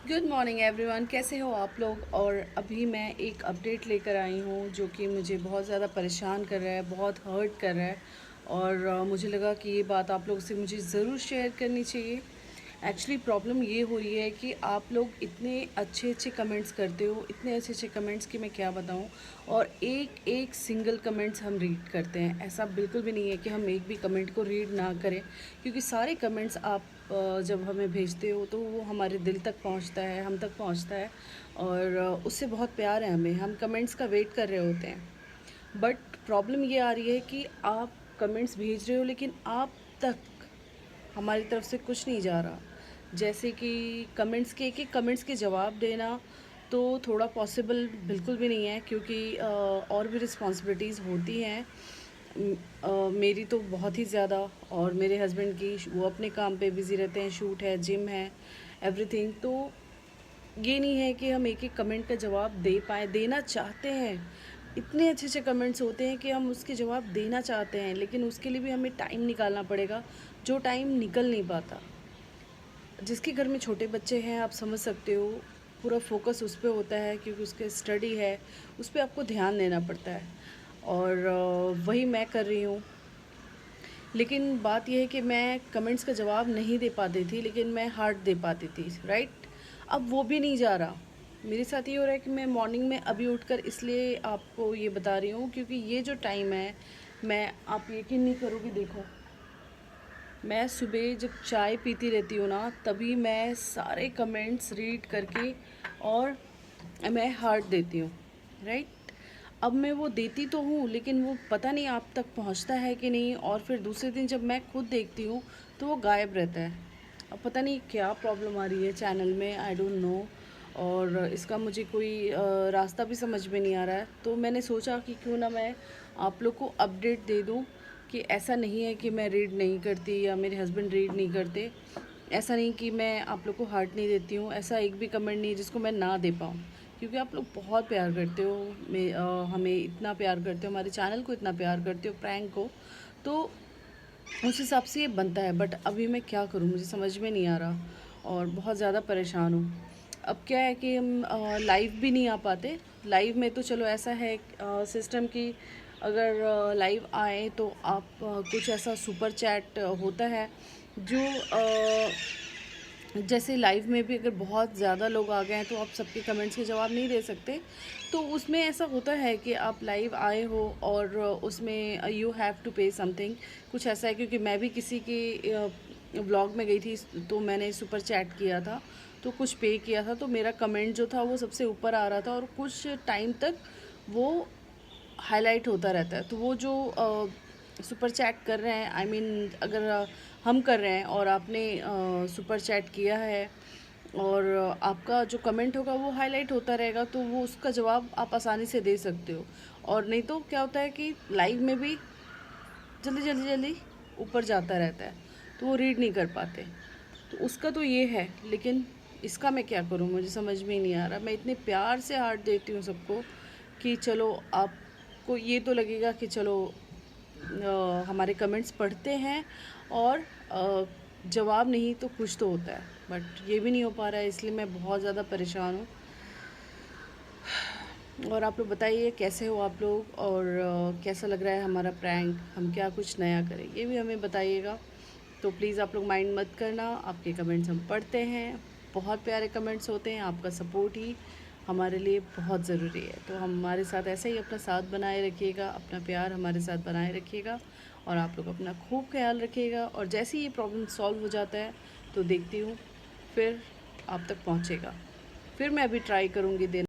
Good morning everyone, कैसे हो आप लोग। और अभी मैं एक अपडेट लेकर आई हूँ जो कि मुझे बहुत ज़्यादा परेशान कर रहा है, बहुत हर्ट कर रहा है। और मुझे लगा कि ये बात आप लोगों से मुझे ज़रूर शेयर करनी चाहिए। एक्चुअली प्रॉब्लम ये हो रही है कि आप लोग इतने अच्छे अच्छे कमेंट्स करते हो, इतने अच्छे अच्छे कमेंट्स कि मैं क्या बताऊँ। और एक एक सिंगल कमेंट्स हम रीड करते हैं। ऐसा बिल्कुल भी नहीं है कि हम एक भी कमेंट को रीड ना करें, क्योंकि सारे कमेंट्स आप जब हमें भेजते हो तो वो हमारे दिल तक पहुंचता है, हम तक पहुंचता है। और उससे बहुत प्यार है हमें, हम कमेंट्स का वेट कर रहे होते हैं। बट प्रॉब्लम ये आ रही है कि आप कमेंट्स भेज रहे हो लेकिन आप तक हमारी तरफ से कुछ नहीं जा रहा। जैसे कि कमेंट्स के, एक एक कमेंट्स के जवाब देना तो थोड़ा पॉसिबल बिल्कुल भी नहीं है, क्योंकि और भी रिस्पॉन्सिबिलिटीज़ होती हैं। मेरी तो बहुत ही ज़्यादा, और मेरे हस्बैंड की, वो अपने काम पे बिज़ी रहते हैं, शूट है, जिम है, एवरीथिंग। तो ये नहीं है कि हम एक एक कमेंट का जवाब दे पाएँ, देना चाहते हैं। इतने अच्छे अच्छे कमेंट्स होते हैं कि हम उसके जवाब देना चाहते हैं, लेकिन उसके लिए भी हमें टाइम निकालना पड़ेगा, जो टाइम निकल नहीं पाता। जिसके घर में छोटे बच्चे हैं, आप समझ सकते हो, पूरा फोकस उस पे होता है, क्योंकि उसके स्टडी है, उस पे आपको ध्यान देना पड़ता है। और वही मैं कर रही हूँ। लेकिन बात यह है कि मैं कमेंट्स का जवाब नहीं दे पाती थी, लेकिन मैं हार्ट दे पाती थी, राइट। अब वो भी नहीं जा रहा। मेरे साथ ये हो रहा है कि मैं मॉर्निंग में अभी उठकर इसलिए आपको ये बता रही हूँ, क्योंकि ये जो टाइम है, मैं, आप यकीन नहीं करोगे, देखो, मैं सुबह जब चाय पीती रहती हूँ ना, तभी मैं सारे कमेंट्स रीड करके और मैं हार्ट देती हूँ, राइट। अब मैं वो देती तो हूँ, लेकिन वो पता नहीं आप तक पहुँचता है कि नहीं। और फिर दूसरे दिन जब मैं खुद देखती हूँ तो वो गायब रहता है। अब पता नहीं क्या प्रॉब्लम आ रही है चैनल में, आई डोंट नो। और इसका मुझे कोई रास्ता भी समझ में नहीं आ रहा है। तो मैंने सोचा कि क्यों ना मैं आप लोग को अपडेट दे दूँ कि ऐसा नहीं है कि मैं रीड नहीं करती या मेरे हस्बैंड रीड नहीं करते। ऐसा नहीं कि मैं आप लोग को हार्ट नहीं देती हूँ, ऐसा एक भी कमेंट नहीं जिसको मैं ना दे पाऊँ। क्योंकि आप लोग बहुत प्यार करते हो, हमें इतना प्यार करते हो, हमारे चैनल को इतना प्यार करते हो, प्रैंक को। तो उस हिसाब से ये बनता है। बट अभी मैं क्या करूँ, मुझे समझ में नहीं आ रहा, और बहुत ज़्यादा परेशान हूँ। अब क्या है कि हम लाइव भी नहीं आ पाते। लाइव में तो चलो ऐसा है सिस्टम की, अगर लाइव आए तो आप कुछ ऐसा सुपर चैट होता है जो जैसे लाइव में भी अगर बहुत ज़्यादा लोग आ गए हैं तो आप सबके कमेंट्स के जवाब नहीं दे सकते। तो उसमें ऐसा होता है कि आप लाइव आए हो और उसमें यू हैव टू पे समथिंग, कुछ ऐसा है। क्योंकि मैं भी किसी के व्लॉग में गई थी, तो मैंने सुपर चैट किया था, तो कुछ पे किया था, तो मेरा कमेंट जो था वो सबसे ऊपर आ रहा था, और कुछ टाइम तक वो हाईलाइट होता रहता है। तो वो जो सुपर चैट कर रहे हैं, आई मीन अगर हम कर रहे हैं और आपने सुपर चैट किया है, और आपका जो कमेंट होगा वो हाईलाइट होता रहेगा, तो वो उसका जवाब आप आसानी से दे सकते हो। और नहीं तो क्या होता है कि लाइव में भी जल्दी जल्दी जल्दी ऊपर जाता रहता है, तो वो रीड नहीं कर पाते। तो उसका तो ये है, लेकिन इसका मैं क्या करूँ, मुझे समझ में ही नहीं आ रहा। मैं इतने प्यार से हार्ट देती हूँ सबको कि चलो आपको ये तो लगेगा कि चलो हमारे कमेंट्स पढ़ते हैं, और जवाब नहीं तो कुछ तो होता है। बट ये भी नहीं हो पा रहा है, इसलिए मैं बहुत ज़्यादा परेशान हूँ। और आप लोग बताइए कैसे हो आप लोग, और कैसा लग रहा है हमारा प्रैंक, हम क्या कुछ नया करें ये भी हमें बताइएगा। तो प्लीज़ आप लोग माइंड मत करना, आपके कमेंट्स हम पढ़ते हैं, बहुत प्यारे कमेंट्स होते हैं, आपका सपोर्ट ही हमारे लिए बहुत ज़रूरी है। तो हमारे साथ ऐसे ही अपना साथ बनाए रखिएगा, अपना प्यार हमारे साथ बनाए रखिएगा, और आप लोग अपना खूब ख्याल रखिएगा। और जैसे ही ये प्रॉब्लम सॉल्व हो जाता है तो देखती हूँ फिर आप तक पहुँचेगा, फिर मैं अभी ट्राई करूँगी देना।